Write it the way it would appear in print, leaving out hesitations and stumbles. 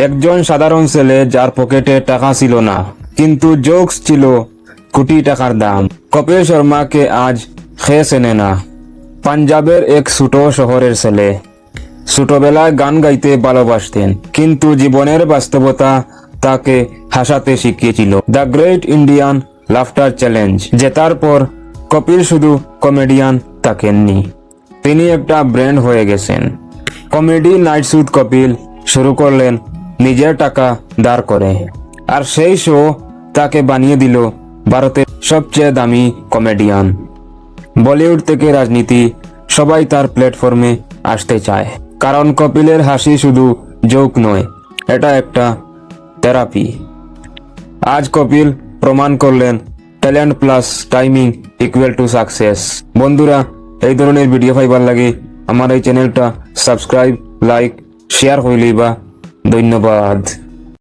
একজন সাধারণ ছেলে যার পকেটে টাকা ছিল না, কিন্তু জোকস ছিল কোটি টাকার দাম। কপিল শর্মাকে আজ খেয়ে চেনে না। পাঞ্জাবের এক ছোট শহরের ছেলে, ছোটবেলায় গান গাইতে ভালোবাসতেন, কিন্তু জীবনের বাস্তবতা তাকে হাসাতে শিখিয়েছিল। The great Indian laughter challenge জেতার পর কপিল শুধু কমেডিয়ান থাকেননি, তিনি একটা ব্র্যান্ড হয়ে গেছেন। কমেডি নাইটস উইথ কপিল শুরু করলেন নিজের টাকা দাঁড় করে, আর সেই শো তাকে বানিয়ে দিল ভারতের সবচেয়ে দামি কমেডিয়ান। বলিউড থেকে রাজনীতি, সবাই তার প্ল্যাটফর্মে আসতে চায়, কারণ কপিলের হাসি শুধু জোক নয়, এটা একটা থেরাপি। আজ কপিল প্রমাণ করলেন talent plus timing equal to success. বন্ধুরা, এই ধরনের ভিডিও পাইবার লাগে আমার এই চ্যানেলটা সাবস্ক্রাইব, লাইক, শেয়ার হইলেই বা। ধন্যবাদ।